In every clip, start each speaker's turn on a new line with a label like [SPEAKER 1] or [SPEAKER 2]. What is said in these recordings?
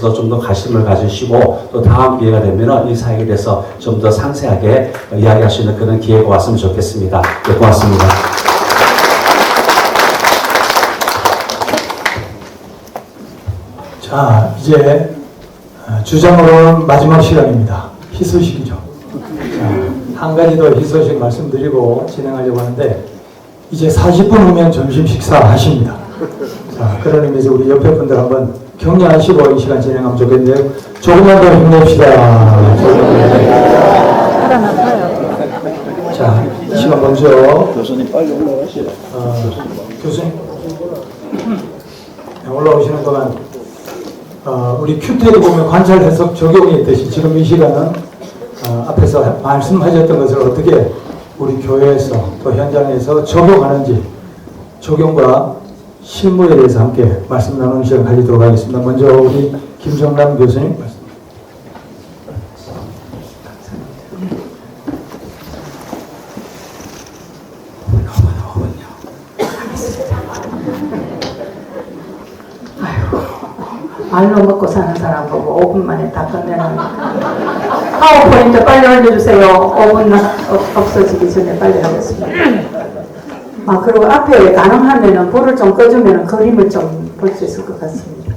[SPEAKER 1] 대해서도 좀 더 관심을 가지시고 또 다음 기회가 되면 이 사역에 대해서 좀 더 상세하게 이야기할 수 있는 그런 기회가 왔으면 좋겠습니다. 네, 고맙습니다.
[SPEAKER 2] 자, 이제 주장으로는 마지막 시간입니다. 희소식이죠. 자, 한 가지 더 희소식 말씀드리고 진행하려고 하는데 이제 40분 후면 점심 식사하십니다. 자, 그런 의미에서 우리 옆에 분들 한번 격려하시고 이 시간 진행하면 좋겠는데요. 조금만 더 힘냅시다. 자, 이 시간 먼저
[SPEAKER 3] 교수님 빨리 올라가시라.
[SPEAKER 2] 교수님 올라오시는 동안 우리 큐티에도 보면 관찰 해석 적용이 있듯이 지금 이 시간은 앞에서 말씀하셨던 것을 어떻게 우리 교회에서 또 현장에서 적용하는지 적용과 실무에 대해서 함께 말씀 나누는 시간 가지도록 하겠습니다. 먼저 우리 김정남 교수님 말씀.
[SPEAKER 4] 말로 먹고 사는 사람 보고 5분 만에 다 끝내는 파워포인트 빨리 올려주세요. 5분 없어지기 전에 빨리 하겠습니다. 그리고 앞에 가능하면은 불을 좀 꺼주면은 그림을 좀 볼 수 있을 것 같습니다.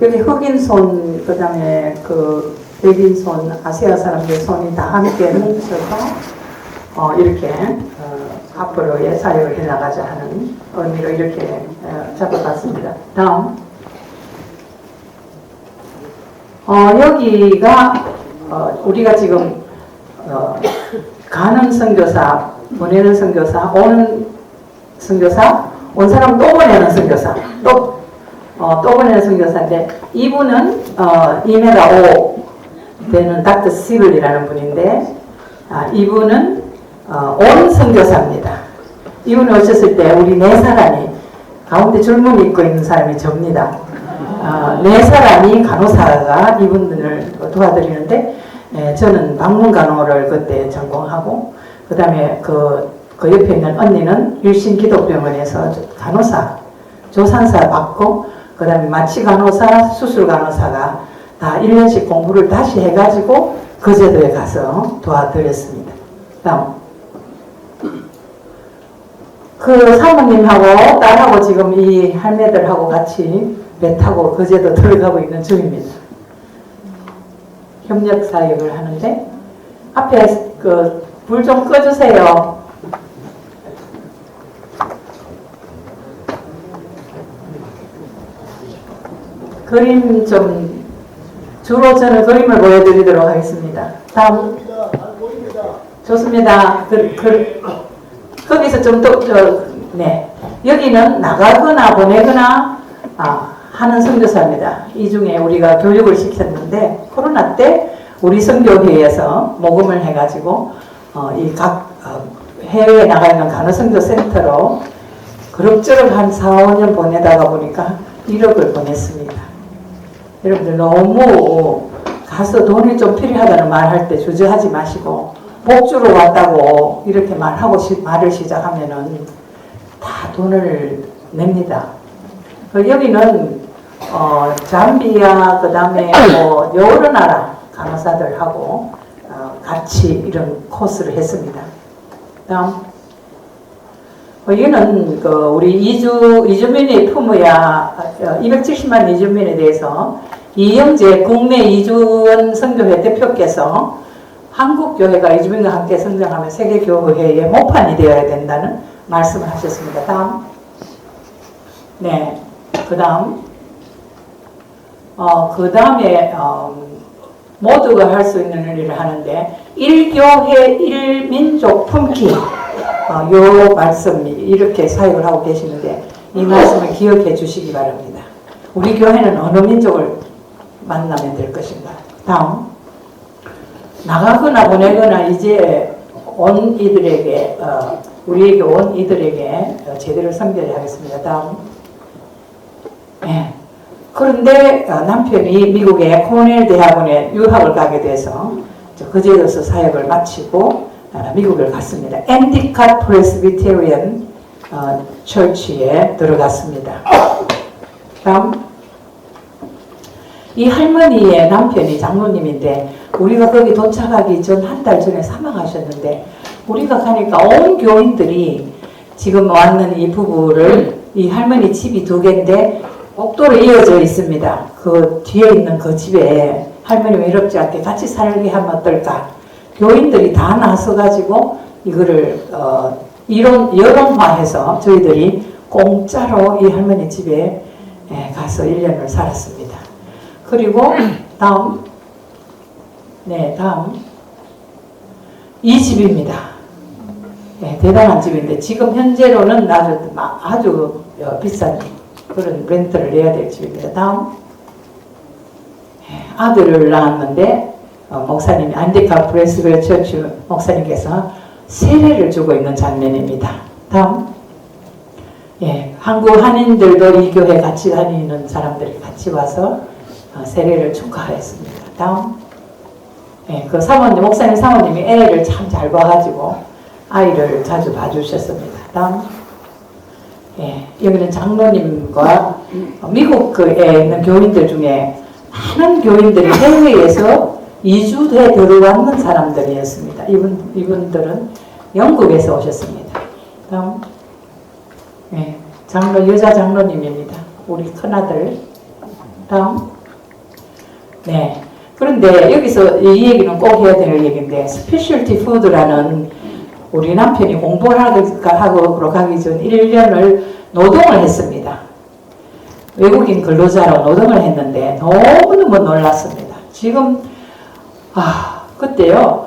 [SPEAKER 4] 여기 흑인손, 그 다음에 그 백인손, 아시아 사람들 손이 다 함께 뭉쳐서 이렇게 앞으로의 사역을 해나가자 하는 의미로 이렇게 잡아봤습니다. 다음. 여기가 우리가 지금 가는 선교사, 보내는 선교사, 오는 선교사, 온 사람 또 보내는 선교사, 또 보내는 선교사인데 이분은 2m 5 되는 닥터 시블이라는 분인데 이분은 온 선교사입니다. 이분을 오셨을 때 우리 4사람이 가운데 줄무늬 입고 있는 사람이 접니다. 4사람이 간호사가 이분들을 도와드리는데 저는 방문간호를 그때 전공하고 그 다음에 그 옆에 있는 언니는 일신기독병원에서 간호사, 조산사 받고 그 다음에 마취간호사, 수술간호사가 다 1년씩 공부를 다시 해가지고 거제도에 가서 도와드렸습니다. 다음. 그 사모님하고 딸하고 지금 이 할매들하고 같이 배 타고 거제도 들어가고 있는 중입니다. 협력 사역을 하는데 앞에 그 불 좀 꺼주세요. 그림 좀 주로 저는 그림을 보여드리도록 하겠습니다. 다음. 좋습니다. 거기서 좀 더 네. 여기는 나가거나 보내거나 하는 선교사입니다. 이 중에 우리가 교육을 시켰는데 코로나 때 우리 선교회에서 모금을 해가지고 이 각 해외에 나가 있는 간호선교센터로 그럭저럭 한 4, 5년 보내다가 보니까 1억을 보냈습니다. 여러분들 너무 가서 돈이 좀 필요하다는 말 할 때 주저하지 마시고 복주로 왔다고 이렇게 말을 시작하면은 다 돈을 냅니다. 여기는 잠비아 그 다음에 뭐 여러 나라 간호사들하고 같이 이런 코스를 했습니다. 다음. 여기는 우리 이주민이 품어야 270만 이주민에 대해서 이영재 국내 이주원 선교회 대표께서 한국교회가 이주민과 함께 성장하면 세계교회의 모판이 되어야 된다는 말씀을 하셨습니다. 다음. 네. 그 다음. 그 다음에 모두가 할 수 있는 일을 하는데 일교회 일민족 품기 요 말씀 이렇게 사역을 하고 계시는데 이 말씀을 기억해 주시기 바랍니다. 우리 교회는 어느 민족을 만나면 될 것인가. 다음. 나가거나 보내거나 이제 온 이들에게 우리에게 온 이들에게 제대로 섬겨야 하겠습니다. 다음. 네. 그런데 남편이 미국의 코넬 대학원에 유학을 가게 돼서 거제도에서 사역을 마치고 미국을 갔습니다. 엔디캇 프레스비테리언 처치에 들어갔습니다. 다음. 이 할머니의 남편이 장로님인데 우리가 거기 도착하기 전 한 달 전에 사망하셨는데 우리가 가니까 온 교인들이 지금 왔는 이 부부를 이 할머니 집이 2개인데 복도로 이어져 있습니다. 그 뒤에 있는 그 집에 할머니 외롭지 않게 같이 살게 하면 어떨까? 교인들이 다 나서가지고 이거를 여론화해서 저희들이 공짜로 이 할머니 집에 가서 1년을 살았습니다. 그리고 다음 이 집입니다. 대단한 집인데 지금 현재로는 아주 비싼 그런 렌트를 내야 될 집입니다. 다음 아들을 낳았는데 목사님이 안디카 브레스벨 처치 목사님께서 세례를 주고 있는 장면입니다. 다음 한국 한인들도 이 교회 같이 다니는 사람들이 같이 와서 세례를 축하했습니다. 다음 그 사모님 목사님 사모님이 애를 참 잘 봐가지고 아이를 자주 봐주셨습니다. 다음 여기는 장로님과 미국에 있는 교인들 중에 많은 교인들이 해외에서 이주해 들어왔는 사람들이었습니다. 이분들은 영국에서 오셨습니다. 다음 여자 장로님입니다. 우리 큰아들. 다음 그런데 여기서 이 얘기는 꼭 해야 될 얘기인데 스페셜티 푸드라는 우리 남편이 공부를 하고 가기 전 1년을 노동을 했습니다. 외국인 근로자로 노동을 했는데 너무너무 놀랐습니다. 지금 그때요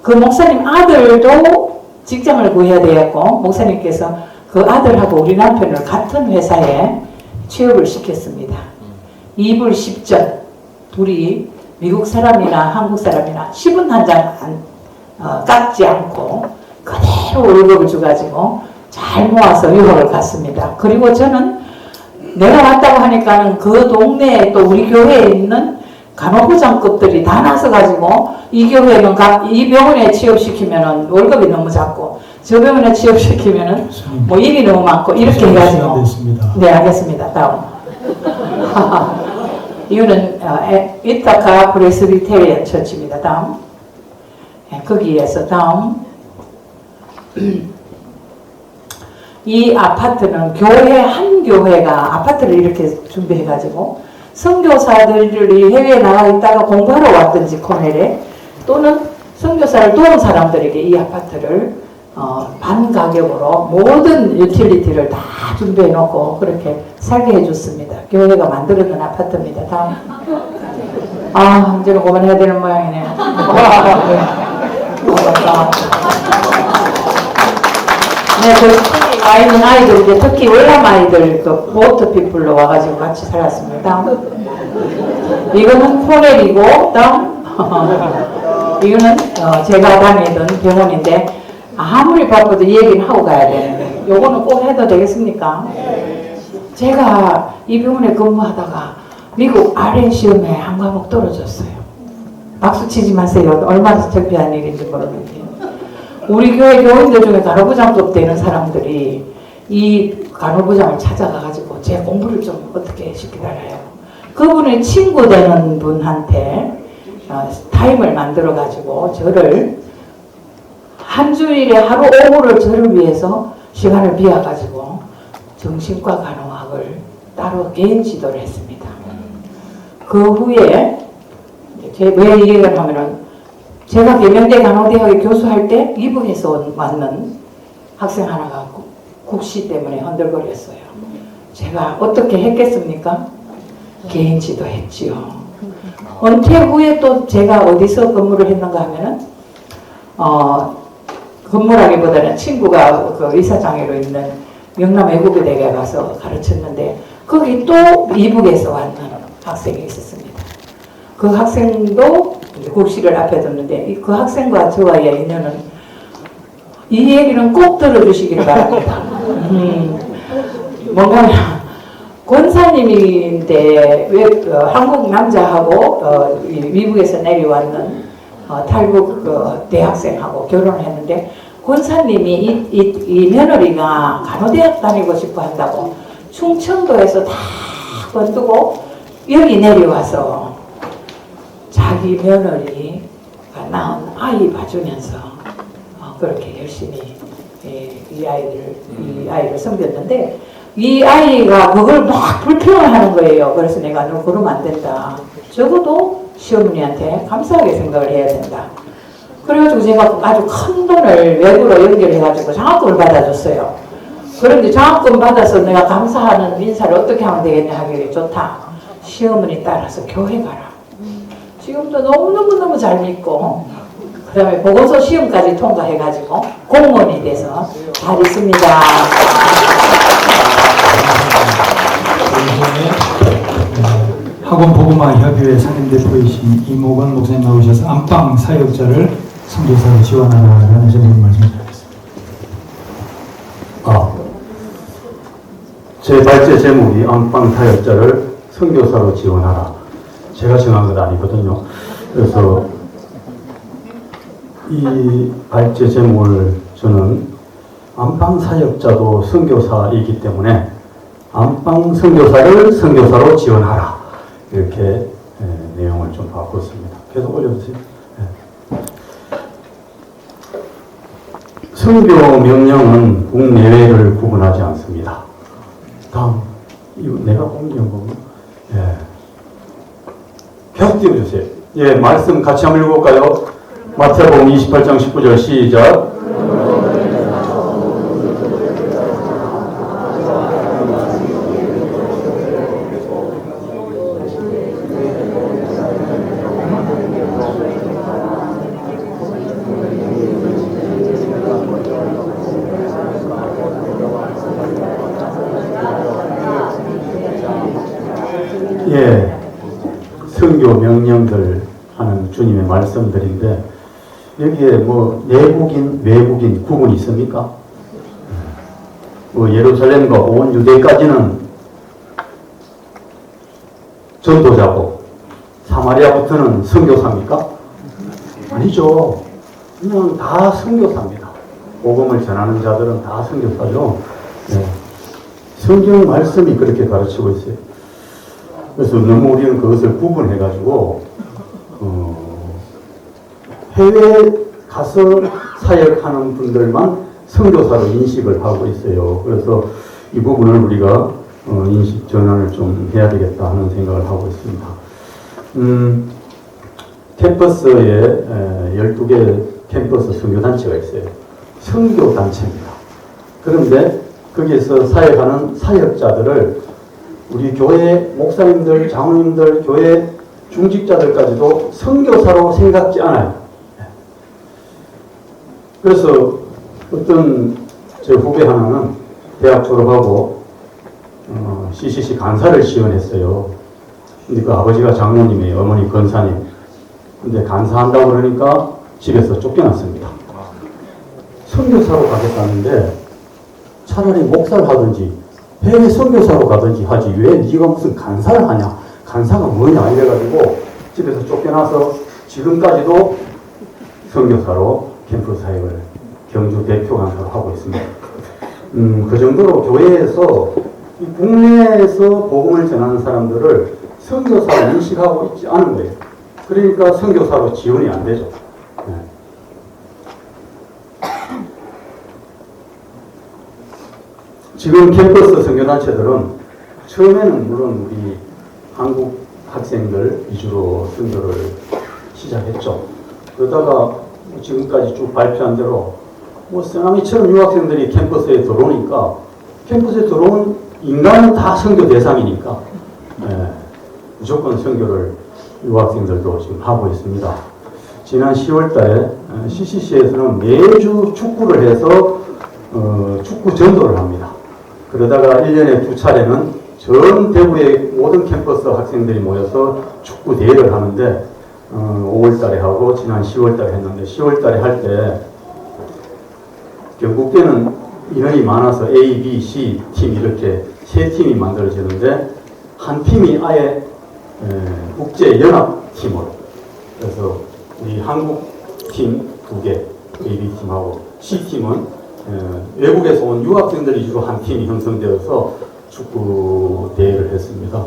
[SPEAKER 4] 그 목사님 아들도 직장을 구해야 되었고 목사님께서 그 아들하고 우리 남편을 같은 회사에 취업을 시켰습니다. 이불 10전 둘이 미국 사람이나 한국 사람이나 10원 한 장 깎지 않고 그대로 월급을 줘가지고 잘 모아서 유학을 갔습니다. 그리고 저는 내가 왔다고 하니까는 그 동네에 또 우리 교회에 있는 간호부장급들이 다 나서가지고 이 교회는 이 병원에 취업시키면은 월급이 너무 작고 저 병원에 취업시키면은 뭐 일이 너무 많고 이렇게 해가지고 네 알겠습니다. 다음 이유는 이타카 프레스비테리안 처치입니다. 다음 거기에서 다음 이 아파트는 한 교회가 아파트를 이렇게 준비해가지고 선교사들이 해외에 나가 있다가 공부하러 왔든지 코넬에 또는 선교사를 도운 사람들에게 이 아파트를 반 가격으로 모든 유틸리티를 다 준비해 놓고 그렇게 살게 해줬습니다. 교회가 만들어둔 아파트입니다. 다음 이제는 그만해야 되는 모양이네요. 그 와 있는 아이들 특히 월남 아이들 그 보트피플로 와가지고 같이 살았습니다. 이거는 코넬이고 다음 이거는 제가 다니던 병원인데 아무리 바빠도 이 얘기는 하고 가야 되는데 요거는 꼭 해도 되겠습니까? 제가 이 병원에 근무하다가 미국 RN 시험에 한 과목 떨어졌어요. 박수 치지 마세요. 얼마나 창피한 일인지 모르는데 우리 교회 교인들 중에 간호부장급 되는 사람들이 이 간호부장을 찾아가가지고 제 공부를 좀 어떻게 시켜달라요. 그분의 친구 되는 분한테 타임을 만들어가지고 저를 한 주일에 하루 오후를 저를 위해서 시간을 비워가지고 정신과 간호학을 따로 개인 지도를 했습니다. 그 후에 왜 이 얘기를 하면은 제가 계명대 간호대학에 교수할 때 미국에서 왔는 학생 하나가 국시 때문에 흔들거렸어요. 제가 어떻게 했겠습니까? 개인 지도했지요. 은퇴 후에 또 제가 어디서 근무를 했는가 하면은 근무라기보다는 친구가 그 의사장애로 있는 명남 외국어대학에 가서 가르쳤는데 거기 또 미국에서 왔는 학생이 있었습니다. 그 학생도 국시를 앞에 뒀는데 그 학생과 저와의 인연은 이 얘기는 꼭 들어주시기를 바랍니다. 뭐냐면 권사님인데 한국 남자하고 미국에서 내려왔는 탈북 대학생하고 결혼을 했는데 권사님이 이 며느리가 간호대학 다니고 싶어 한다고 충청도에서 다 번두고 여기 내려와서
[SPEAKER 3] 자기 며느리가 낳은 아이 봐주면서 그렇게 열심히 이 아이를 섬겼는데 이 아이가 그걸 막 불평을 하는 거예요. 그래서 내가 너 그러면 안 된다. 적어도 시어머니한테 감사하게 생각을 해야 된다. 그래가지고 제가 아주 큰 돈을 외부로 연결해가지고 장학금을 받아줬어요. 그런데 장학금 받아서 내가 감사하는 인사를 어떻게 하면 되겠냐 하길래 좋다. 시어머니 따라서 교회 가라. 지금도 너무너무 잘 믿고 그 다음에 보고서 시험까지 통과해가지고 공무원이 돼서 잘 있습니다.
[SPEAKER 2] 학원 복음화 협의회 상임대표이신 이모건 목사님 나오셔서 안방 사역자를 선교사로 지원하라는 제목의 말씀 드리겠습니다.
[SPEAKER 1] 제 발제 제목이 안방 사역자를 선교사로 지원하라. 제가 정한 건 아니거든요. 그래서 이 발제 제목을 저는 안방 사역자도 선교사이기 때문에 안방 선교사를 선교사로 지원하라. 이렇게 내용을 좀 바꿨습니다. 계속 올려주세요. 선교 명령은 국내외를 구분하지 않습니다. 다음, 이거 내가 옮긴 거고. 계속 띄워주세요. 말씀 같이 한번 읽어볼까요? 마태복음 28장 19절 시작. 선교 명령들 하는 주님의 말씀들인데 여기에 뭐 내국인, 외국인 구분이 있습니까? 뭐 예루살렘과 온 유대까지는 전도자고 사마리아부터는 선교사입니까? 아니죠. 그냥 다 선교사입니다. 복음을 전하는 자들은 다 선교사죠. 성경 말씀이 그렇게 가르치고 있어요. 그래서 너무 우리는 그것을 구분해가지고 해외에 가서 사역하는 분들만 선교사로 인식을 하고 있어요. 그래서 이 부분을 우리가 인식 전환을 좀 해야 되겠다 하는 생각을 하고 있습니다. 캠퍼스에 12개 캠퍼스 선교단체가 있어요. 선교단체입니다. 그런데 거기에서 사역하는 사역자들을 우리 교회 목사님들, 장로님들, 교회 중직자들까지도 선교사로 생각지 않아요. 그래서 어떤 제 후배 하나는 대학 졸업하고 CCC 간사를 지원했어요. 근데 그 아버지가 장로님이에요. 어머니 권사님. 근데 간사한다고 그러니까 집에서 쫓겨났습니다. 선교사로 가겠다는데 차라리 목사를 하든지 해외 선교사로 가든지 하지 왜 네가 무슨 간사를 하냐, 간사가 뭐냐 이래가지고 집에서 쫓겨나서 지금까지도 선교사로 캠프 사역을 경주 대표 간사로 하고 있습니다. 그 정도로 교회에서 국내에서 복음을 전하는 사람들을 선교사로 인식하고 있지 않은 거예요. 그러니까 선교사로 지원이 안 되죠. 지금 캠퍼스 선교단체들은 처음에는 물론 우리 한국 학생들 위주로 선교를 시작했죠. 그러다가 지금까지 쭉 발표한 대로 뭐 쓰나미처럼 유학생들이 캠퍼스에 들어오니까 캠퍼스에 들어온 인간은 다 선교 대상이니까 무조건 선교를 유학생들도 지금 하고 있습니다. 지난 10월 달에 CCC에서는 매주 축구를 해서 축구 전도를 합니다. 그러다가 1년에 2차례는 전 대구의 모든 캠퍼스 학생들이 모여서 축구 대회를 하는데 5월 달에 하고 지난 10월 달에 했는데 10월 달에 할 때 경북대는 인원이 많아서 A, B, C 팀 이렇게 세 팀이 만들어지는데 한 팀이 아예 국제연합팀으로 그래서 우리 한국팀 2개 AB팀하고 C팀은 외국에서 온 유학생들 위주로 한 팀이 형성되어서 축구 대회를 했습니다.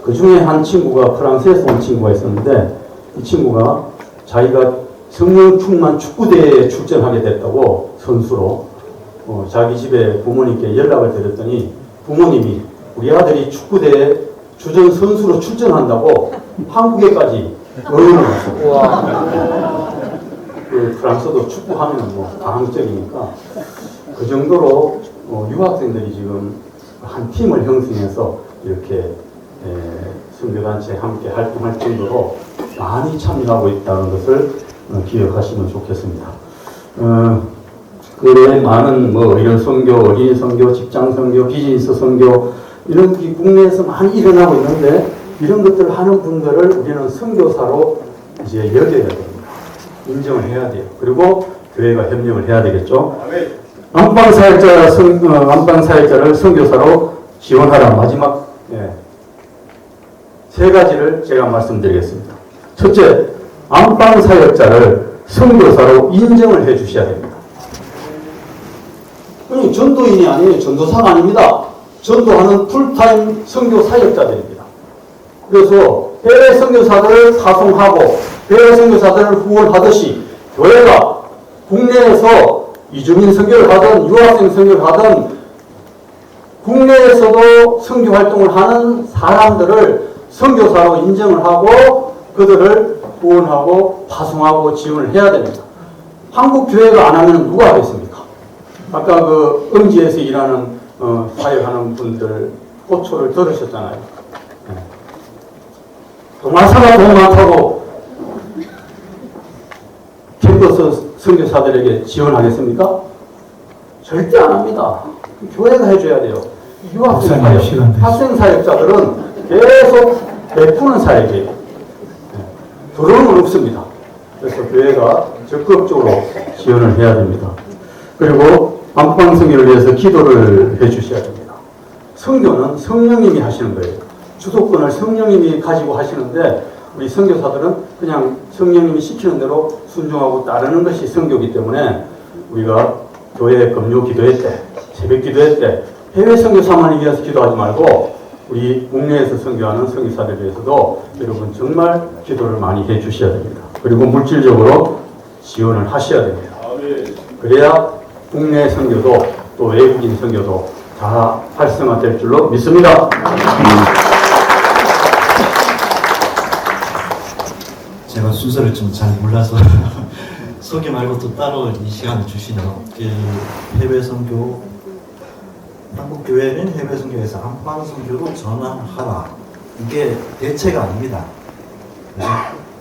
[SPEAKER 1] 그 중에 한 친구가 프랑스에서 온 친구가 있었는데 이 친구가 자기가 성령 충만 축구대회에 출전하게 됐다고 선수로 자기 집에 부모님께 연락을 드렸더니 부모님이 우리 아들이 축구대회 주전 선수로 출전한다고 한국에까지 의논을 했어요. 그 프랑스도 축구하면 뭐 가항적이니까 그 정도로 유학생들이 지금 한 팀을 형성해서 이렇게 선교단체에 함께 활동할 정도로 많이 참여하고 있다는 것을 기억하시면 좋겠습니다. 그 외에 많은 뭐 이런 선교, 어린이 선교, 직장 선교, 비즈니스 선교 이런 게 국내에서 많이 일어나고 있는데 이런 것들을 하는 분들을 우리는 선교사로 이제 여겨야 됩니다. 인정을 해야 돼요. 그리고 교회가 협력을 해야 되겠죠. 안방사역자를 선교사로 지원하라. 마지막 세 가지를 제가 말씀드리겠습니다. 첫째, 안방사역자를 선교사로 인정을 해 주셔야 됩니다. 그럼 전도인이 아니에요. 전도사가 아닙니다. 전도하는 풀타임 선교사역자들입니다. 그래서 해외 선교사들을 파송하고 해외 선교사들을 후원하듯이 교회가 국내에서 이주민 선교를 하든 유학생 선교를 하든 국내에서도 선교 활동을 하는 사람들을 선교사로 인정을 하고 그들을 후원하고 파송하고 지원을 해야 됩니다. 한국 교회가 안 하면 누가 하겠습니까? 아까 그 음지에서 일하는 사역하는 분들 호초를 들으셨잖아요. 동아사가 돈 많다고 캠퍼스 선교사들에게 지원하겠습니까? 절대 안 합니다. 교회가 해줘야 돼요. 유학생 사역, 학생 사역자들은 계속 베푸는 사역이에요. 들어오는 없습니다. 그래서 교회가 적극적으로 지원을 해야 됩니다. 그리고 안방 선교를 위해서 기도를 해주셔야 됩니다. 선교는 성령님이 하시는 거예요. 주도권을 성령님이 가지고 하시는데 우리 선교사들은 그냥 성령님이 시키는 대로 순종하고 따르는 것이 선교이기 때문에 우리가 교회 금요 기도회 때, 새벽 기도회 때 해외 선교사만을 위해서 기도하지 말고 우리 국내에서 선교하는 선교사들을 위해서도 여러분 정말 기도를 많이 해 주셔야 됩니다. 그리고 물질적으로 지원을 하셔야 됩니다. 그래야 국내 선교도 또 외국인 선교도 다 활성화될 줄로 믿습니다.
[SPEAKER 5] 제가 순서를 좀 잘 몰라서 소개 말고 또 따로 이 시간을 주시네요. 해외 선교, 한국 교회는 해외 선교에서 안방 선교로 전환하라. 이게 대체가 아닙니다.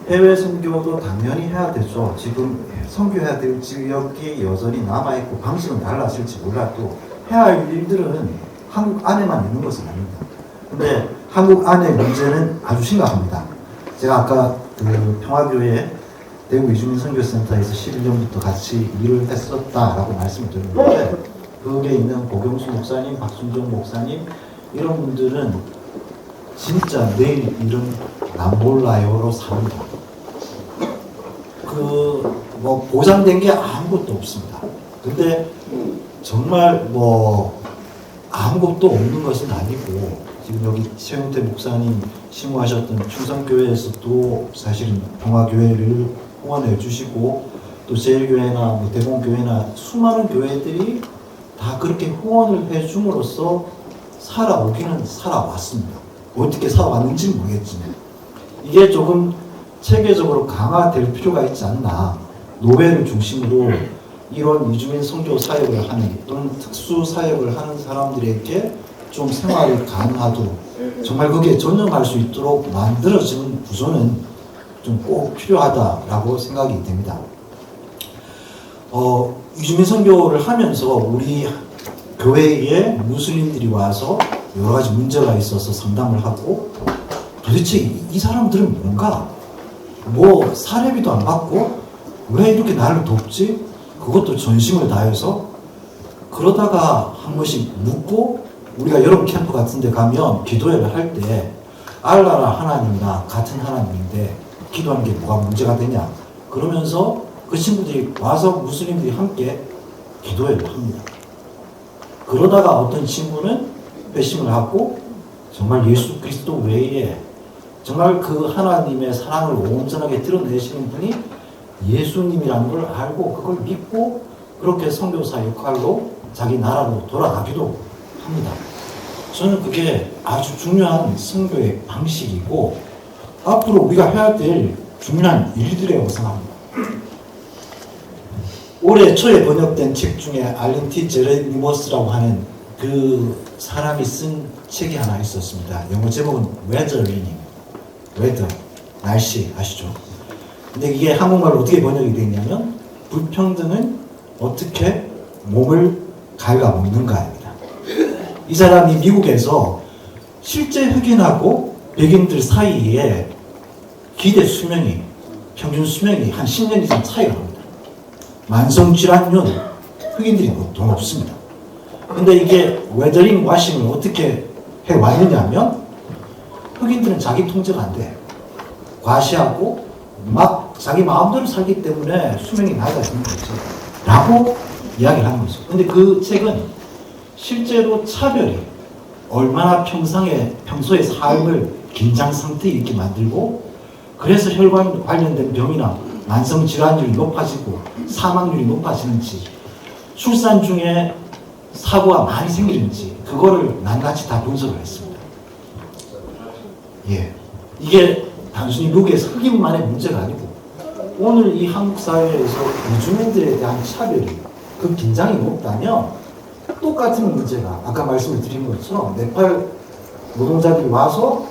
[SPEAKER 5] 해외 선교도 당연히 해야 되죠. 지금 선교해야 될 지역이 여전히 남아 있고 방식은 달라질지 몰라도 해야 할 일들은 한국 안에만 있는 것은 아닙니다. 근데 한국 안의 문제는 아주 심각합니다. 제가 아까 그 평화교회 대구 이주민 선교센터에서 11년부터 같이 일을 했었다라고 말씀을 드렸는데 거기에 있는 고경수 목사님, 박순정 목사님 이런 분들은 진짜 내일 일은 난 몰라요로 삽니다. 뭐 보장된 게 아무것도 없습니다. 근데 정말 뭐 아무것도 없는 것은 아니고 지금 여기 최용태 목사님 심호하셨던 충성교회에서도 사실은 평화교회를 후원해 주시고 또 제일교회나 뭐 대공교회나 수많은 교회들이 다 그렇게 후원을 해 줌으로써 살아오기는 살아왔습니다. 어떻게 살아왔는지는 모르겠지만 이게 조금 체계적으로 강화될 필요가 있지 않나. 노벨을 중심으로 이런 이주민 선교 사역을 하는 또는 특수 사역을 하는 사람들에게 좀 생활을 가능하도록 정말 거기에 전념할 수 있도록 만들어지는 구조는 좀 꼭 필요하다라고 생각이 됩니다. 이주민 선교를 하면서 우리 교회에 무슬림들이 와서 여러 가지 문제가 있어서 상담을 하고 도대체 이 사람들은 뭔가 뭐 사례비도 안 받고 왜 이렇게 나를 돕지? 그것도 전심을 다해서 그러다가 한 번씩 묻고 우리가 여름 캠프 같은 데 가면 기도회를 할 때 알라라 하나님이나 같은 하나님인데 기도하는 게 뭐가 문제가 되냐 그러면서 그 친구들이 와서 무슬림들이 함께 기도회를 합니다. 그러다가 어떤 친구는 회심을 하고 정말 예수 그리스도 외에
[SPEAKER 6] 정말 그 하나님의 사랑을 온전하게 드러내시는 분이 예수님이라는 걸 알고 그걸 믿고 그렇게 선교사 역할로 자기 나라로 돌아가기도 합니다. 저는 그게 아주 중요한 선교의 방식이고 앞으로 우리가 해야 될 중요한 일들이라고 생각합니다. 올해 초에 번역된 책 중에 알린 T. 제레니머스라고 하는 그 사람이 쓴 책이 하나 있었습니다. 영어 제목은 Weathering, weather, 날씨 아시죠? 근데 이게 한국말로 어떻게 번역이 되어 있냐면 불평등은 어떻게 몸을 갉아먹는가입니다. 이 사람이 미국에서 실제 흑인하고 백인들 사이에 기대 수명이, 평균 수명이 한 10년 이상 차이가 납니다. 만성질환율 흑인들이 보통 없습니다. 근데 이게 웨더링 와싱을 어떻게 해왔느냐면 흑인들은 자기 통제가 안 돼. 과시하고 막 자기 마음대로 살기 때문에 수명이 낮아지는 거죠. 라고 이야기를 하는 거죠. 근데 그 책은 실제로 차별이 얼마나 평소의 삶을 긴장 상태에 있게 만들고 그래서 혈관 관련된 병이나 만성질환율이 높아지고 사망률이 높아지는지 출산 중에 사고가 많이 생기는지 그거를 낱낱이 다 분석을 했습니다. 예, 이게 단순히 미국에서 흑인만의 문제가 아니고 오늘 이 한국 사회에서 이주민들에 대한 차별이 그 긴장이 높다면 똑같은 문제가 아까 말씀을 드린 것처럼 네팔 노동자들이 와서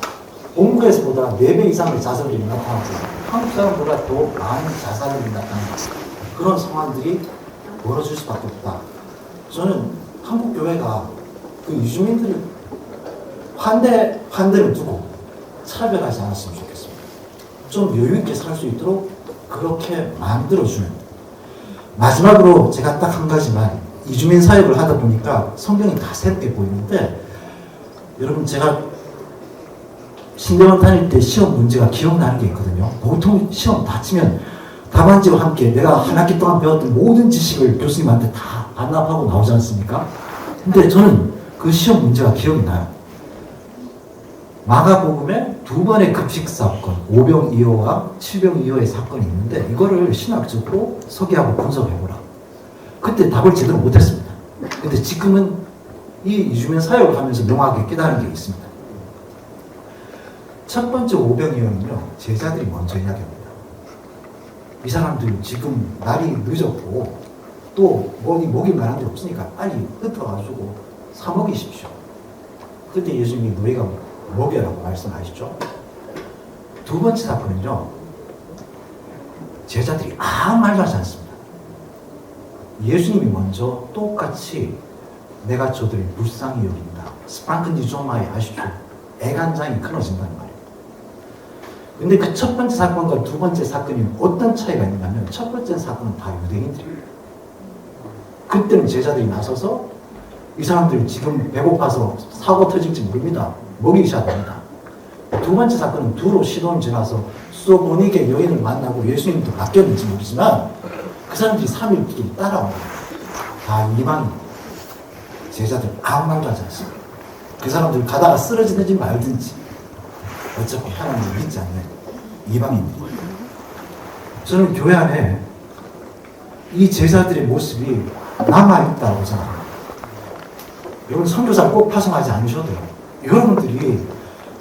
[SPEAKER 6] 본국에서보다 4배 이상의 자살률이 나타나고 한국 사람보다 더 많은 자살률이 나타나는 그런 상황들이 벌어질 수밖에 없다. 저는 한국 교회가 그 이주민들을 환대를 두고 차별하지 않았으면 좋겠습니다. 좀 여유있게 살 수 있도록 그렇게 만들어주는. 마지막으로 제가 딱 한 가지만 이주민 사역을 하다 보니까 성경이 다 새롭게 보이는데 여러분 제가 신대원 다닐 때 시험 문제가 기억나는 게 있거든요. 보통 시험 다 치면 답안지와 함께 내가 한 학기 동안 배웠던 모든 지식을 교수님한테 다 반납하고 나오지 않습니까? 근데 저는 그 시험 문제가 기억이 나요. 마가복음에 2번의 급식 사건, 5병 2호와 7병 2호의 사건이 있는데 이거를 신학적으로 소개하고 분석해보라. 그때 답을 제대로 못했습니다. 근데 지금은 이 이주민 사역을 하면서 명확하게 깨달은 게 있습니다. 첫 번째 5병 2호는요, 제자들이 먼저 이야기합니다. 이 사람들 지금 날이 늦었고 또 목이 마른 게 없으니까 빨리 흩어가지고 사 먹이십시오. 그때 예수님이 너희가 먹여라고 말씀하시죠. 두 번째 사건은요, 제자들이 아무 말도 하지 않습니다. 예수님이 먼저 똑같이 내가 저들을 불쌍히 여긴다. 스팡크니조마에 아시죠? 애간장이 끊어진다는 말이에요. 근데 그 첫 번째 사건과 두 번째 사건이 어떤 차이가 있냐면 첫 번째 사건은 다 유대인들이에요. 그때는 제자들이 나서서 이 사람들 지금 배고파서 사고 터질지 모릅니다. 먹이셔야 됩니다. 두 번째 사건은 두로 시돈 지나서 수도보니게 여인을 만나고 예수님도 바뀌었는지 모르지만 그 사람들이 3일 뒤에 따라옵니다. 다 이방인 제자들 아무 말도 하지 않습니다. 그 사람들 가다가 쓰러지든지 말든지 어차피 하나님을 믿지 않는 이방인들이에요. 저는 교회 안에 이 제자들의 모습이 남아있다고 생각합니다. 여러분 선교사를 꼭 파송하지 않으셔도 돼요. 여러분들이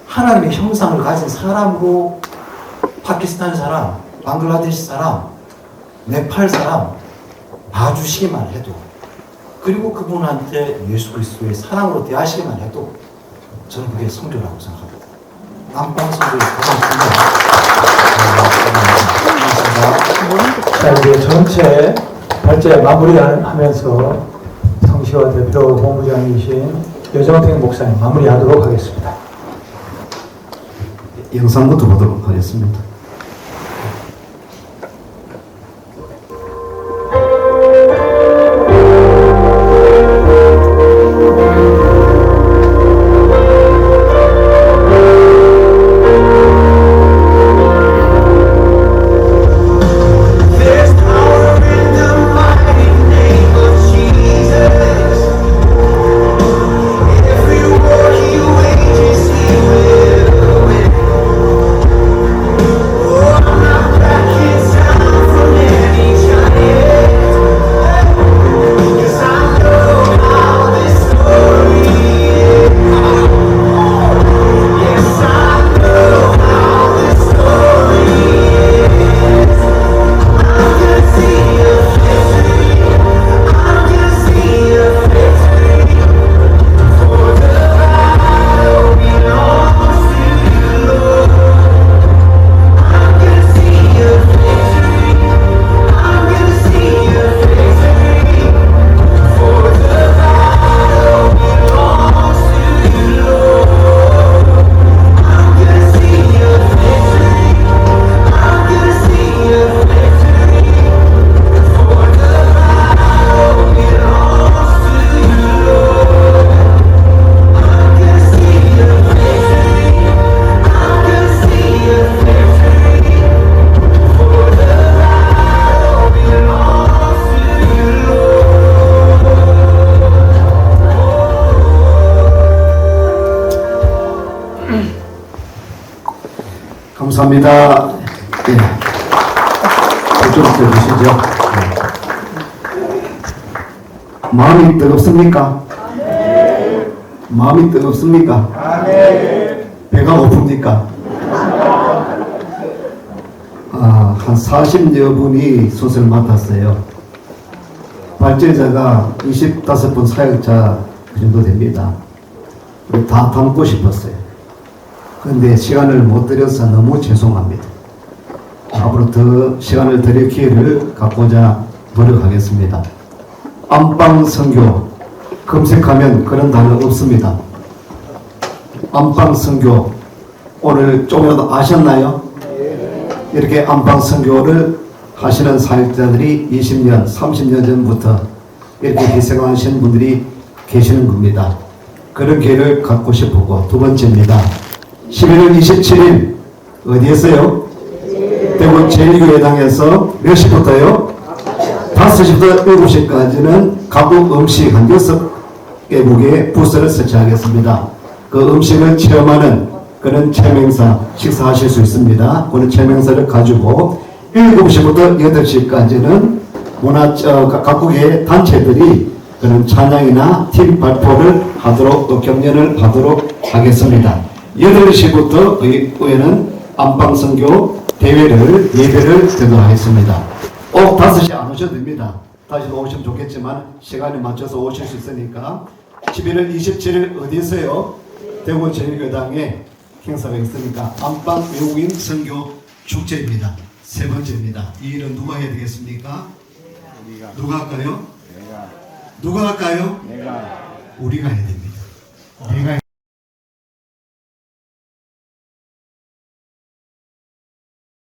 [SPEAKER 6] 하나님의 형상을 가진 사람으로 파키스탄 사람, 방글라데시 사람, 네팔 사람 봐주시기만 해도 그리고 그분한테 예수 그리스도의 사랑으로 대하시기만 해도 저는 그게 선교라고 생각합니다. 안방 선교의 고맙습니다.
[SPEAKER 2] 자, 이제 전체 발제 마무리하면서 성시화 대표 본부장이신 여정택 목사님 마무리하도록 하겠습니다.
[SPEAKER 5] 영상부터 보도록 하겠습니다.
[SPEAKER 7] 감사합니다. 예. 좀 들으시죠. 마음이 뜨겁습니까? 마음이 뜨겁습니까? 배가 고픕니까? 한 40여 분이 솥을 맡았어요. 발제자가 25분 사역자 그 정도 됩니다. 다 담고 싶었어요. 그런데 시간을 못 드려서 너무 죄송합니다. 앞으로 더 시간을 드릴 기회를 갖고자 노력하겠습니다. 안방 선교 검색하면 그런 단어 없습니다. 안방 선교 오늘 조금이라도 아셨나요? 이렇게 안방 선교를 하시는 사역자들이 20년, 30년 전부터 이렇게 희생하신 분들이 계시는 겁니다. 그런 기회를 갖고 싶고, 두 번째입니다. 11월 27일 어디에서요? 대구 제1교회당에서 몇 시부터요? 5시부터 7시까지는 각국 음식 한 6개국의 부스를 설치하겠습니다. 그 음식을 체험하는 그런 체험행사 식사하실 수 있습니다. 그런 체험행사를 가지고 7시부터 8시까지는 각국의 단체들이 그런 찬양이나 팀 발표를 하도록 격려를 하도록 하겠습니다. 8시부터 의회는 안방선교 대회를 예배를 드리도록 하겠습니다. 꼭 5시 안 오셔도 됩니다. 다시 오시면 좋겠지만 시간에 맞춰서 오실 수 있으니까 11월 27일 어디에서요? 대구 제1교당에 행사가 있으니까 안방 외국인 선교 축제입니다. 세 번째입니다. 이 일은 누가 해야 되겠습니까? 누가 할까요? 누가 할까요? 우리가 해야 됩니다. 내가